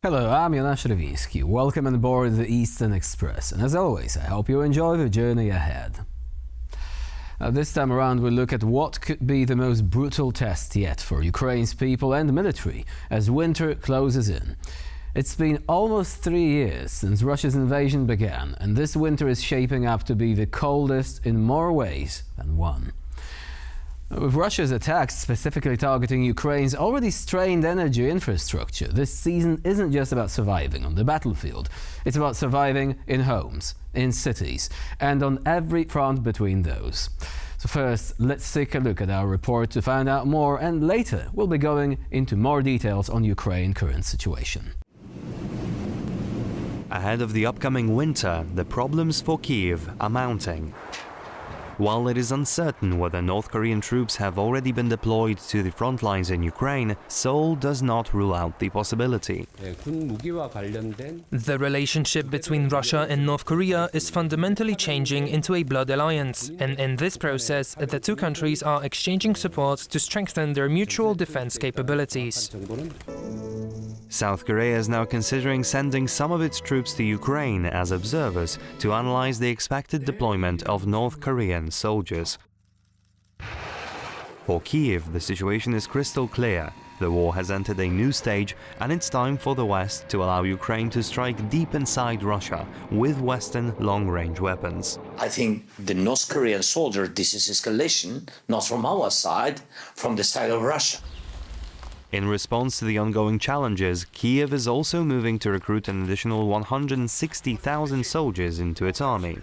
Hello, I'm Jonasz Rewiński. Welcome on board the Eastern Express, and as always, I hope you enjoy the journey ahead. This time around, we'll look at what could be the most brutal test yet for Ukraine's people and military as winter closes in. It's been almost 3 years since Russia's invasion began, and this winter is shaping up to be the coldest in more ways than one. With Russia's attacks specifically targeting Ukraine's already strained energy infrastructure, this season isn't just about surviving on the battlefield. It's about surviving in homes, in cities, and on every front between those. So first, let's take a look at our report to find out more, and later we'll be going into more details on Ukraine's current situation. Ahead of the upcoming winter, the problems for Kyiv are mounting. While it is uncertain whether North Korean troops have already been deployed to the front lines in Ukraine, Seoul does not rule out the possibility. The relationship between Russia and North Korea is fundamentally changing into a blood alliance, and in this process, the two countries are exchanging support to strengthen their mutual defense capabilities. South Korea is now considering sending some of its troops to Ukraine as observers to analyze the expected deployment of North Korean soldiers. For Kyiv, the situation is crystal clear. The war has entered a new stage, and it's time for the West to allow Ukraine to strike deep inside Russia with Western long-range weapons. I think the North Korean soldier, this is escalation, not from our side, from the side of Russia. In response to the ongoing challenges, Kyiv is also moving to recruit an additional 160,000 soldiers into its army.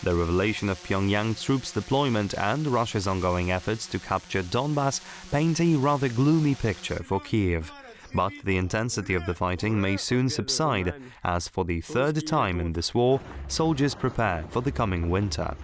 The revelation of Pyongyang's troops' deployment and Russia's ongoing efforts to capture Donbass paint a rather gloomy picture for Kyiv. But the intensity of the fighting may soon subside, as for the third time in this war, soldiers prepare for the coming winter.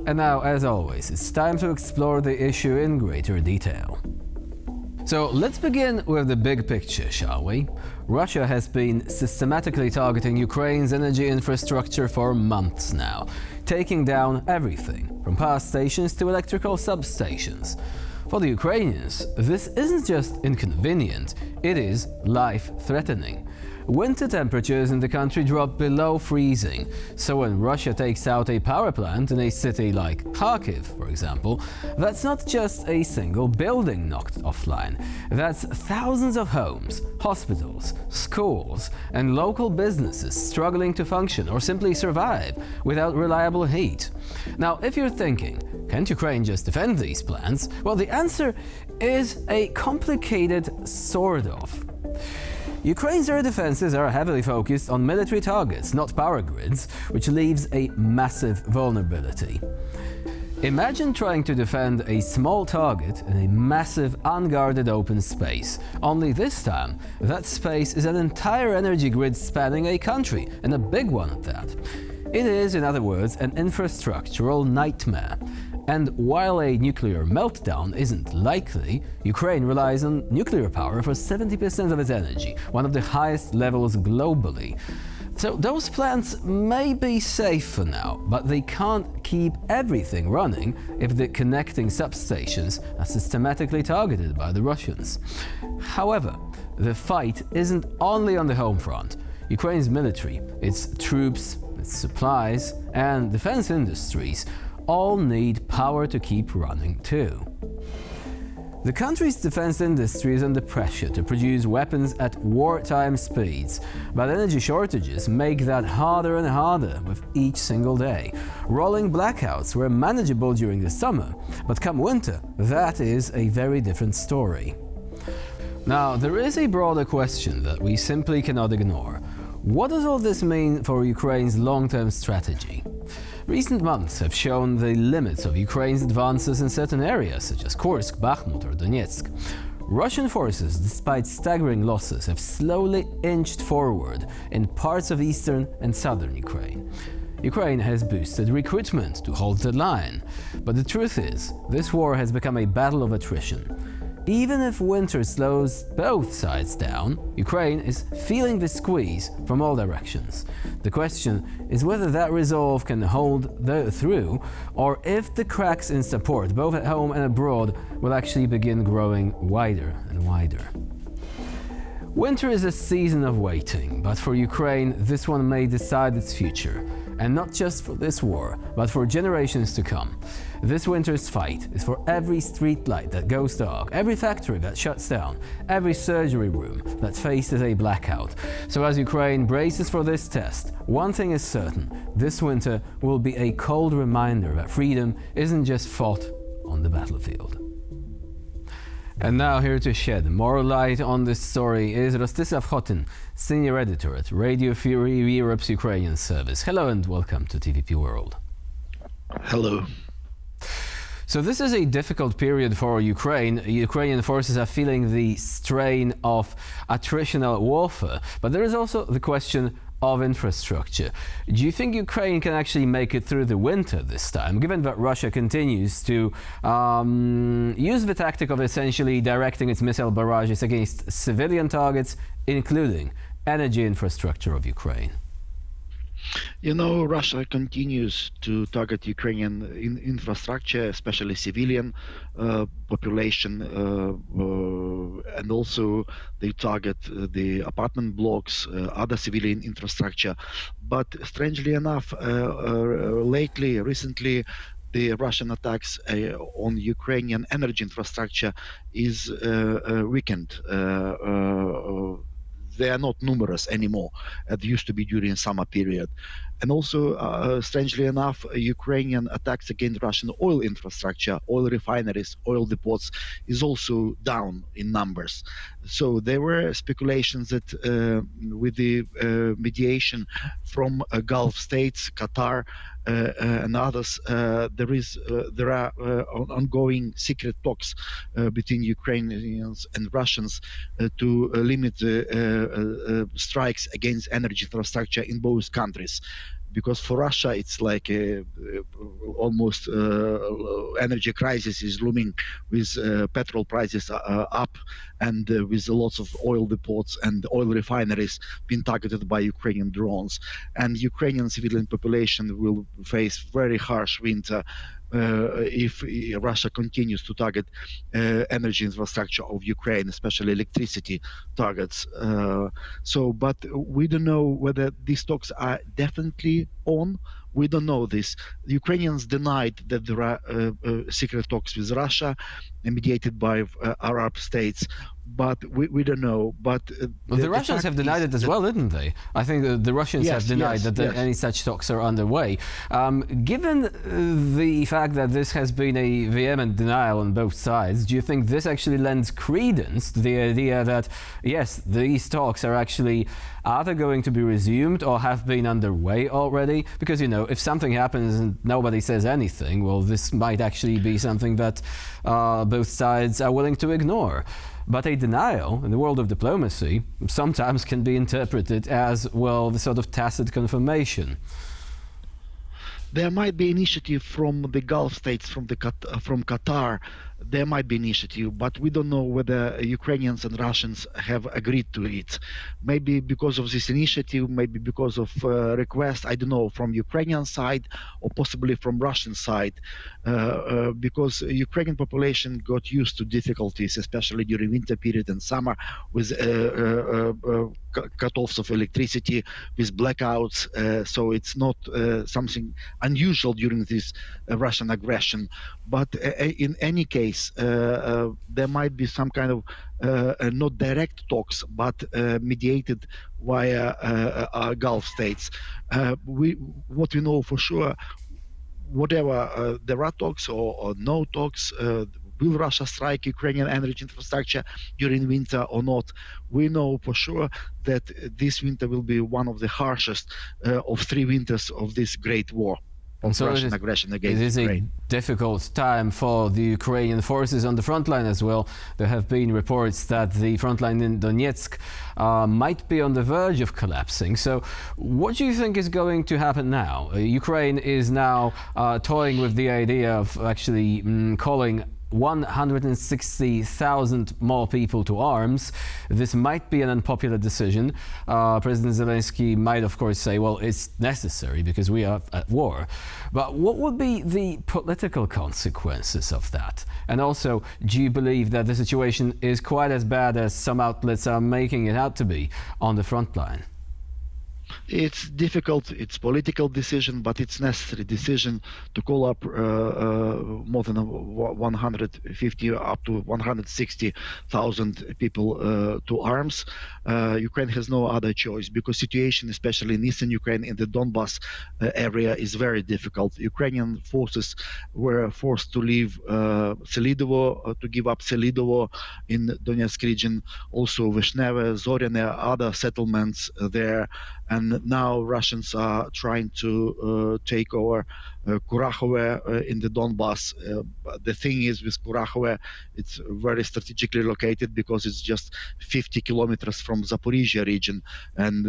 And now, as always, it's time to explore the issue in greater detail. So let's begin with the big picture, shall we? Russia has been systematically targeting Ukraine's energy infrastructure for months now, taking down everything, from power stations to electrical substations. For the Ukrainians, this isn't just inconvenient, it is life-threatening. Winter temperatures in the country drop below freezing, so when Russia takes out a power plant in a city like Kharkiv, for example, that's not just a single building knocked offline. That's thousands of homes, hospitals, schools, and local businesses struggling to function or simply survive without reliable heat. Now, if you're thinking, can't Ukraine just defend these plants? Well, the answer is a complicated sort of. Ukraine's air defenses are heavily focused on military targets, not power grids, which leaves a massive vulnerability. Imagine trying to defend a small target in a massive, unguarded open space. Only this time, that space is an entire energy grid spanning a country, and a big one at that. It is, in other words, an infrastructural nightmare. And while a nuclear meltdown isn't likely, Ukraine relies on nuclear power for 70% of its energy, one of the highest levels globally. So those plants may be safe for now, but they can't keep everything running if the connecting substations are systematically targeted by the Russians. However, the fight isn't only on the home front. Ukraine's military, its troops, its supplies, and defense industries all need power to keep running too. The country's defense industry is under pressure to produce weapons at wartime speeds, but energy shortages make that harder and harder with each single day. Rolling blackouts were manageable during the summer, but come winter, that is a very different story. Now, there is a broader question that we simply cannot ignore. What does all this mean for Ukraine's long-term strategy? Recent months have shown the limits of Ukraine's advances in certain areas, such as Kursk, Bakhmut or Donetsk. Russian forces, despite staggering losses, have slowly inched forward in parts of eastern and southern Ukraine. Ukraine has boosted recruitment to hold the line, but the truth is, this war has become a battle of attrition. Even if winter slows both sides down, Ukraine is feeling the squeeze from all directions. The question is whether that resolve can hold through, or if the cracks in support, both at home and abroad, will actually begin growing wider and wider. Winter is a season of waiting, but for Ukraine, this one may decide its future. And not just for this war, but for generations to come. This winter's fight is for every street light that goes dark, every factory that shuts down, every surgery room that faces a blackout. So as Ukraine braces for this test, one thing is certain: this winter will be a cold reminder that freedom isn't just fought on the battlefield. And now here to shed more light on this story is Rostislav Khotin, Senior Editor at Radio Free Europe's Ukrainian service. Hello and welcome to TVP World. Hello. So this is a difficult period for Ukraine. Ukrainian forces are feeling the strain of attritional warfare, but there is also the question of infrastructure. Do you think Ukraine can actually make it through the winter this time, given that Russia continues to use the tactic of essentially directing its missile barrages against civilian targets, including energy infrastructure of Ukraine? You know, Russia continues to target Ukrainian infrastructure, especially civilian population, and also they target the apartment blocks, other civilian infrastructure. But strangely enough, recently, the Russian attacks on Ukrainian energy infrastructure is weakened. They are not numerous anymore, as used to be during summer period. And also, strangely enough, Ukrainian attacks against Russian oil infrastructure, oil refineries, oil depots is also down in numbers. So there were speculations that with the mediation from Gulf states, Qatar, and others, there are ongoing secret talks between Ukrainians and Russians to limit strikes against energy infrastructure in both countries. Because for Russia, it's like almost energy crisis is looming with petrol prices up and with lots of oil depots and oil refineries being targeted by Ukrainian drones. And Ukrainian civilian population will face very harsh winter if Russia continues to target energy infrastructure of Ukraine, especially electricity targets. But we don't know whether these talks are definitely on. We don't know this. The Ukrainians denied that there are secret talks with Russia mediated by Arab states, but we don't know. But the Russians have denied it as well, didn't they? I think the Russians have denied that any such talks are underway. Given the fact that this has been a vehement denial on both sides, do you think this actually lends credence to the idea that, yes, these talks are actually either going to be resumed or have been underway already? Because, you know, if something happens and nobody says anything, well, this might actually be something that both sides are willing to ignore. But a denial in the world of diplomacy sometimes can be interpreted as, well, the sort of tacit confirmation. There might be initiative from the Gulf states, from Qatar. There might be initiative, but we don't know whether Ukrainians and Russians have agreed to it. Maybe because of this initiative, maybe because of request, I don't know, from Ukrainian side or possibly from Russian side, because Ukrainian population got used to difficulties, especially during winter period and summer, with cut-offs of electricity, with blackouts. So it's not something unusual during this Russian aggression. But in any case, there might be some kind of not direct talks, but mediated via Gulf states. What we know for sure, whatever there are talks or no talks, will Russia strike Ukrainian energy infrastructure during winter or not? We know for sure that this winter will be one of the harshest of 3 winters of this great war. So Russian aggression against Ukraine. It is a difficult time for the Ukrainian forces on the front line as well. There have been reports that the front line in Donetsk might be on the verge of collapsing. So what do you think is going to happen now? Ukraine is now toying with the idea of actually calling 160,000 more people to arms. This might be an unpopular decision. President Zelensky might, of course, say, well, it's necessary because we are at war. But what would be the political consequences of that? And also, do you believe that the situation is quite as bad as some outlets are making it out to be on the front line? It's difficult, it's political decision, but it's necessary decision to call up more than 150 up to 160,000 people to arms. Ukraine has no other choice because situation, especially in eastern Ukraine, in the Donbas area, is very difficult. Ukrainian forces were forced to leave Selidovo, to give up Selidovo in Donetsk region, also Vishneve, Zoryane, other settlements there. And now Russians are trying to take over Kurakhove in the Donbas. The thing is with Kurakhove, it's very strategically located because it's just 50 kilometers from Zaporizhia region. And,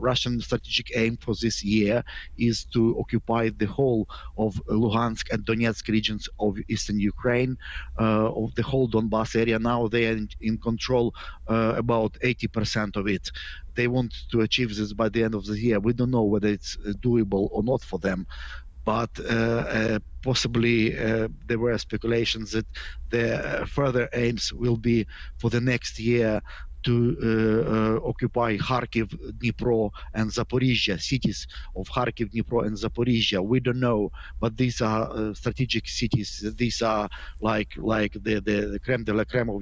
Russian strategic aim for this year is to occupy the whole of Luhansk and Donetsk regions of eastern Ukraine, of the whole Donbas area. Now they are in control about 80% of it. They want to achieve this by the end of the year. We don't know whether it's doable or not for them, but possibly there were speculations that the further aims will be for the next year to occupy Kharkiv, Dnipro, and Zaporizhia, cities of Kharkiv, Dnipro, and Zaporizhia. We don't know, but these are strategic cities. These are like the creme de la creme of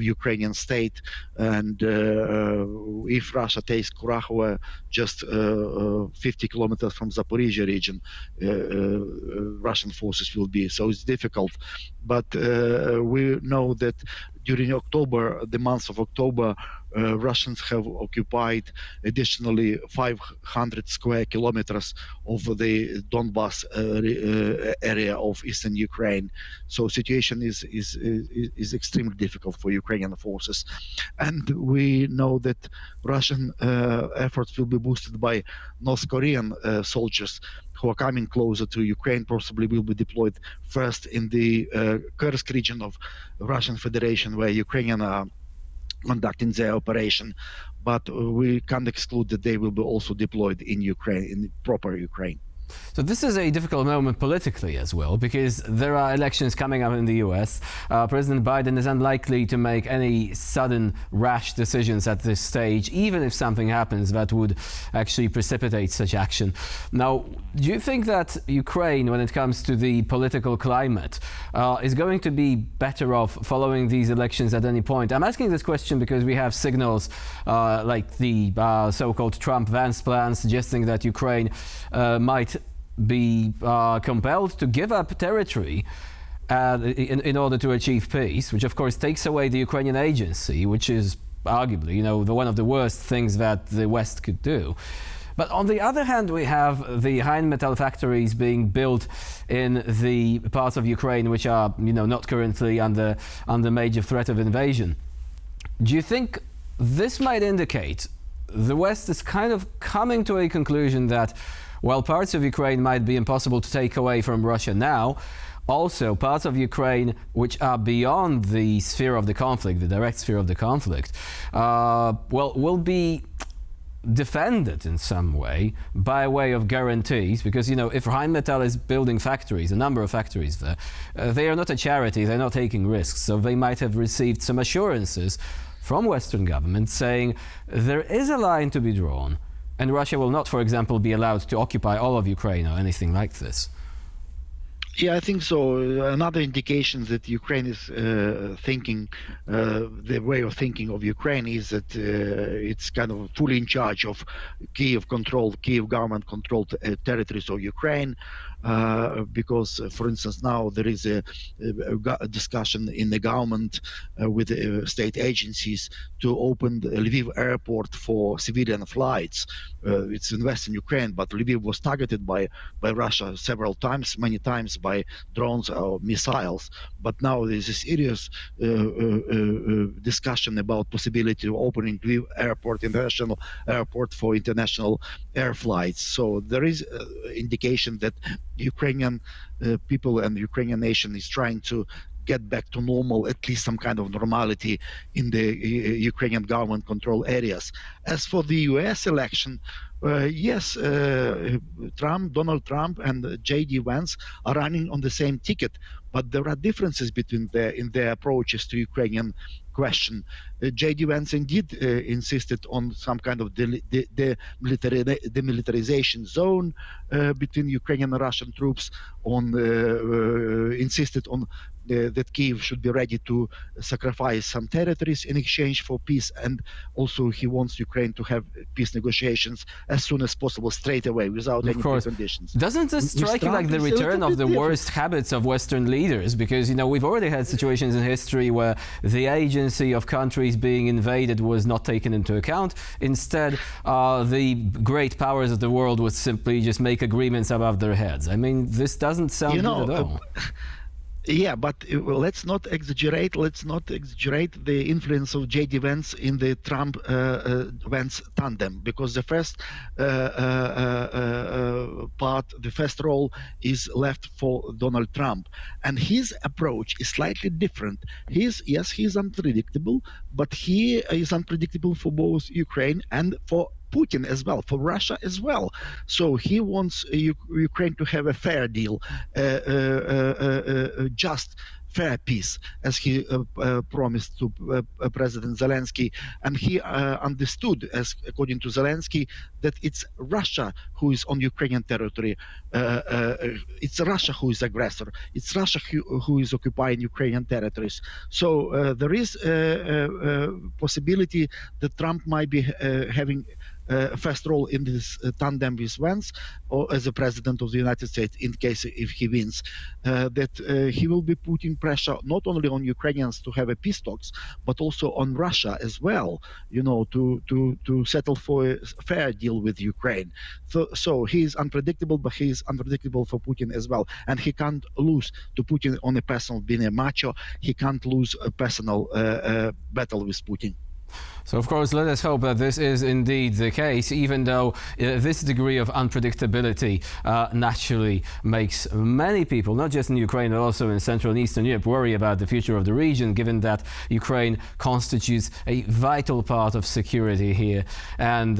Ukrainian state. And if Russia takes Kurakhove, just 50 kilometers from Zaporizhia region, Russian forces will be. So it's difficult. But we know that during October, the month of October, Russians have occupied additionally 500 square kilometers of the Donbas area of eastern Ukraine. So situation is extremely difficult for Ukrainian forces. And we know that Russian efforts will be boosted by North Korean soldiers who are coming closer to Ukraine, possibly will be deployed first in the Kursk region of Russian Federation, where Ukrainians are conducting their operation. But we can't exclude that they will be also deployed in Ukraine, in proper Ukraine. So this is a difficult moment politically as well, because there are elections coming up in the US. President Biden is unlikely to make any sudden rash decisions at this stage, even if something happens that would actually precipitate such action. Now, do you think that Ukraine, when it comes to the political climate, is going to be better off following these elections at any point? I'm asking this question because we have signals like the so-called Trump-Vance plan suggesting that Ukraine might be compelled to give up territory in order to achieve peace, which of course takes away the Ukrainian agency, which is arguably, one of the worst things that the West could do. But on the other hand, we have the Rheinmetall factories being built in the parts of Ukraine which are, not currently under major threat of invasion. Do you think this might indicate the West is kind of coming to a conclusion that while parts of Ukraine might be impossible to take away from Russia now, also parts of Ukraine which are beyond the sphere of the conflict, the direct sphere of the conflict, will be defended in some way by way of guarantees, because if Rheinmetall is building factories, a number of factories there, they are not a charity, they're not taking risks, so they might have received some assurances from Western governments saying there is a line to be drawn and Russia will not, for example, be allowed to occupy all of Ukraine or anything like this. Yeah, I think so. Another indication that Ukraine is thinking, the way of thinking of Ukraine is that it's kind of fully in charge of Kiev government-controlled territories of Ukraine. Because, for instance, now there is a discussion in the government with state agencies to open the Lviv airport for civilian flights. It's in Western Ukraine, but Lviv was targeted by Russia many times by drones or missiles. But now there's a serious discussion about possibility of opening Lviv airport, international airport, for international air flights. So there is indication that Ukrainian people and Ukrainian nation is trying to get back to normal, at least some kind of normality in the Ukrainian government control areas. As for the US election, yes, Donald Trump and J.D. Vance are running on the same ticket, but there are differences between in their approaches to Ukrainian question. J.D. Vance indeed insisted on some kind of demilitarization zone between Ukrainian and Russian troops, insisted on that Kyiv should be ready to sacrifice some territories in exchange for peace, and also he wants Ukraine to have peace negotiations as soon as possible, straight away, without any preconditions. Doesn't this strike you like the return of the worst habits of Western leaders? Because, you know, we've already had situations in history where the agency of countries being invaded was not taken into account. Instead, the great powers of the world would simply just make agreements above their heads. I mean, this doesn't sound good at all. Yeah, but let's not exaggerate. Let's not exaggerate the influence of J.D. Vance in the Trump-Vance tandem, because the first the first role is left for Donald Trump, and his approach is slightly different. He's unpredictable, but he is unpredictable for both Ukraine and for Putin as well, for Russia as well. So he wants Ukraine to have a fair deal, just fair peace, as he promised to President Zelensky. And he understood, as according to Zelensky, that it's Russia who is on Ukrainian territory. It's Russia who is aggressor. It's Russia who is occupying Ukrainian territories. So there is a possibility that Trump might be having first role in this tandem with Vance, or as a president of the United States, in case if he wins, that he will be putting pressure not only on Ukrainians to have a peace talks, but also on Russia as well, you know, to settle for a fair deal with Ukraine. So he is unpredictable, but he is unpredictable for Putin as well, and he can't lose to Putin on a personal, being a macho. He can't lose a personal battle with Putin. So, of course, let us hope that this is indeed the case, even though this degree of unpredictability naturally makes many people, not just in Ukraine, but also in Central and Eastern Europe, worry about the future of the region, given that Ukraine constitutes a vital part of security here and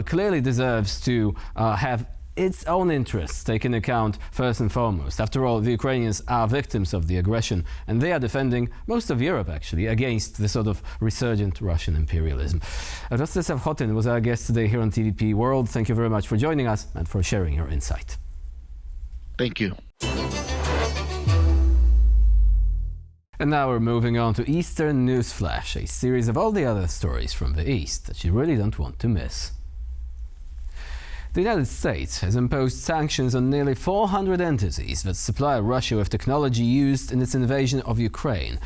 clearly deserves to have its own interests taken into account first and foremost. After all, the Ukrainians are victims of the aggression, and they are defending most of Europe, actually, against the sort of resurgent Russian imperialism. Rostislav Hotin was our guest today here on TVP World. Thank you very much for joining us and for sharing your insight. Thank you. And now we're moving on to Eastern Newsflash, a series of all the other stories from the East that you really don't want to miss. The United States has imposed sanctions on nearly 400 entities that supply Russia with technology used in its invasion of Ukraine.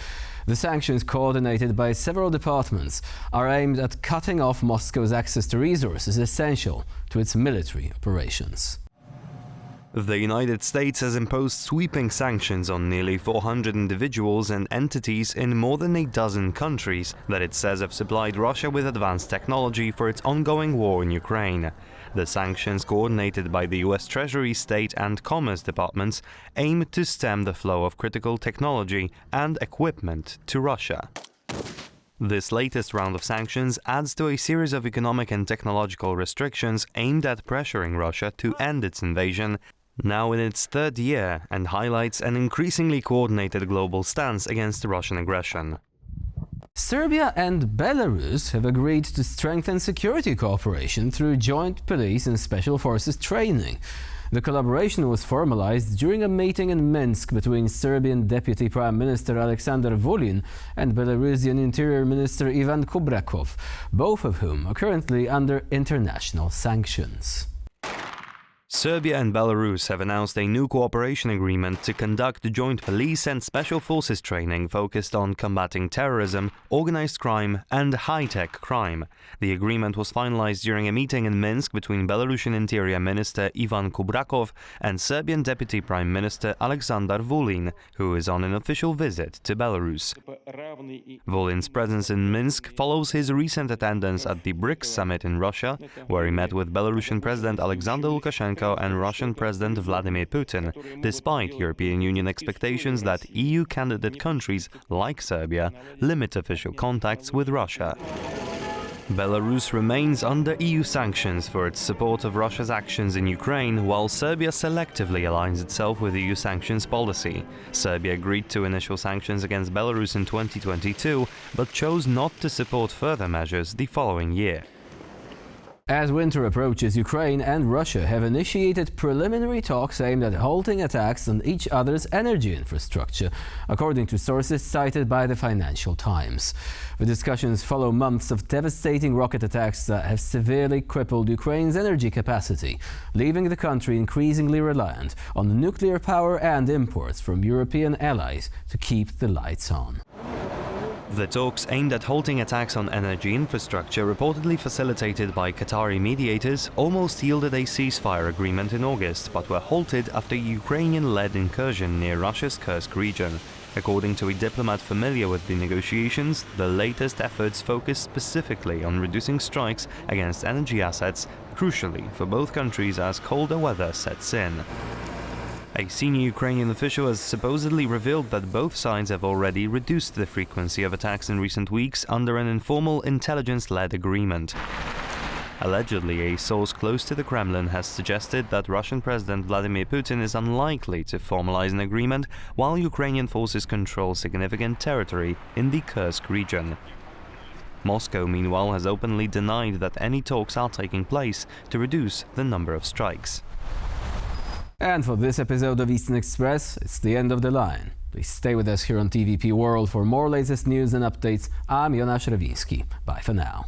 The sanctions, coordinated by several departments, are aimed at cutting off Moscow's access to resources essential to its military operations. The United States has imposed sweeping sanctions on nearly 400 individuals and entities in more than a dozen countries that it says have supplied Russia with advanced technology for its ongoing war in Ukraine. The sanctions, coordinated by the US Treasury, State and Commerce departments, aim to stem the flow of critical technology and equipment to Russia. This latest round of sanctions adds to a series of economic and technological restrictions aimed at pressuring Russia to end its invasion, now in its third year, and highlights an increasingly coordinated global stance against Russian aggression. Serbia and Belarus have agreed to strengthen security cooperation through joint police and special forces training. The collaboration was formalized during a meeting in Minsk between Serbian Deputy Prime Minister Aleksandar Vulin and Belarusian Interior Minister Ivan Kubrakov, both of whom are currently under international sanctions. Serbia and Belarus have announced a new cooperation agreement to conduct joint police and special forces training focused on combating terrorism, organized crime and high-tech crime. The agreement was finalized during a meeting in Minsk between Belarusian Interior Minister Ivan Kubrakov and Serbian Deputy Prime Minister Aleksandar Vulin, who is on an official visit to Belarus. Vulin's presence in Minsk follows his recent attendance at the BRICS summit in Russia, where he met with Belarusian President Alexander Lukashenko Lukashenko and Russian President Vladimir Putin, despite European Union expectations that EU candidate countries, like Serbia, limit official contacts with Russia. Belarus remains under EU sanctions for its support of Russia's actions in Ukraine, while Serbia selectively aligns itself with EU sanctions policy. Serbia agreed to initial sanctions against Belarus in 2022, but chose not to support further measures the following year. As winter approaches, Ukraine and Russia have initiated preliminary talks aimed at halting attacks on each other's energy infrastructure, according to sources cited by the Financial Times. The discussions follow months of devastating rocket attacks that have severely crippled Ukraine's energy capacity, leaving the country increasingly reliant on nuclear power and imports from European allies to keep the lights on. The talks aimed at halting attacks on energy infrastructure, reportedly facilitated by Qatari mediators, almost yielded a ceasefire agreement in August, but were halted after a Ukrainian-led incursion near Russia's Kursk region. According to a diplomat familiar with the negotiations, the latest efforts focus specifically on reducing strikes against energy assets, crucially for both countries as colder weather sets in. A senior Ukrainian official has supposedly revealed that both sides have already reduced the frequency of attacks in recent weeks under an informal intelligence-led agreement. Allegedly, a source close to the Kremlin has suggested that Russian President Vladimir Putin is unlikely to formalize an agreement while Ukrainian forces control significant territory in the Kursk region. Moscow, meanwhile, has openly denied that any talks are taking place to reduce the number of strikes. And for this episode of Eastern Express, it's the end of the line. Please stay with us here on TVP World for more latest news and updates. I'm Jonasz Rewiński. Bye for now.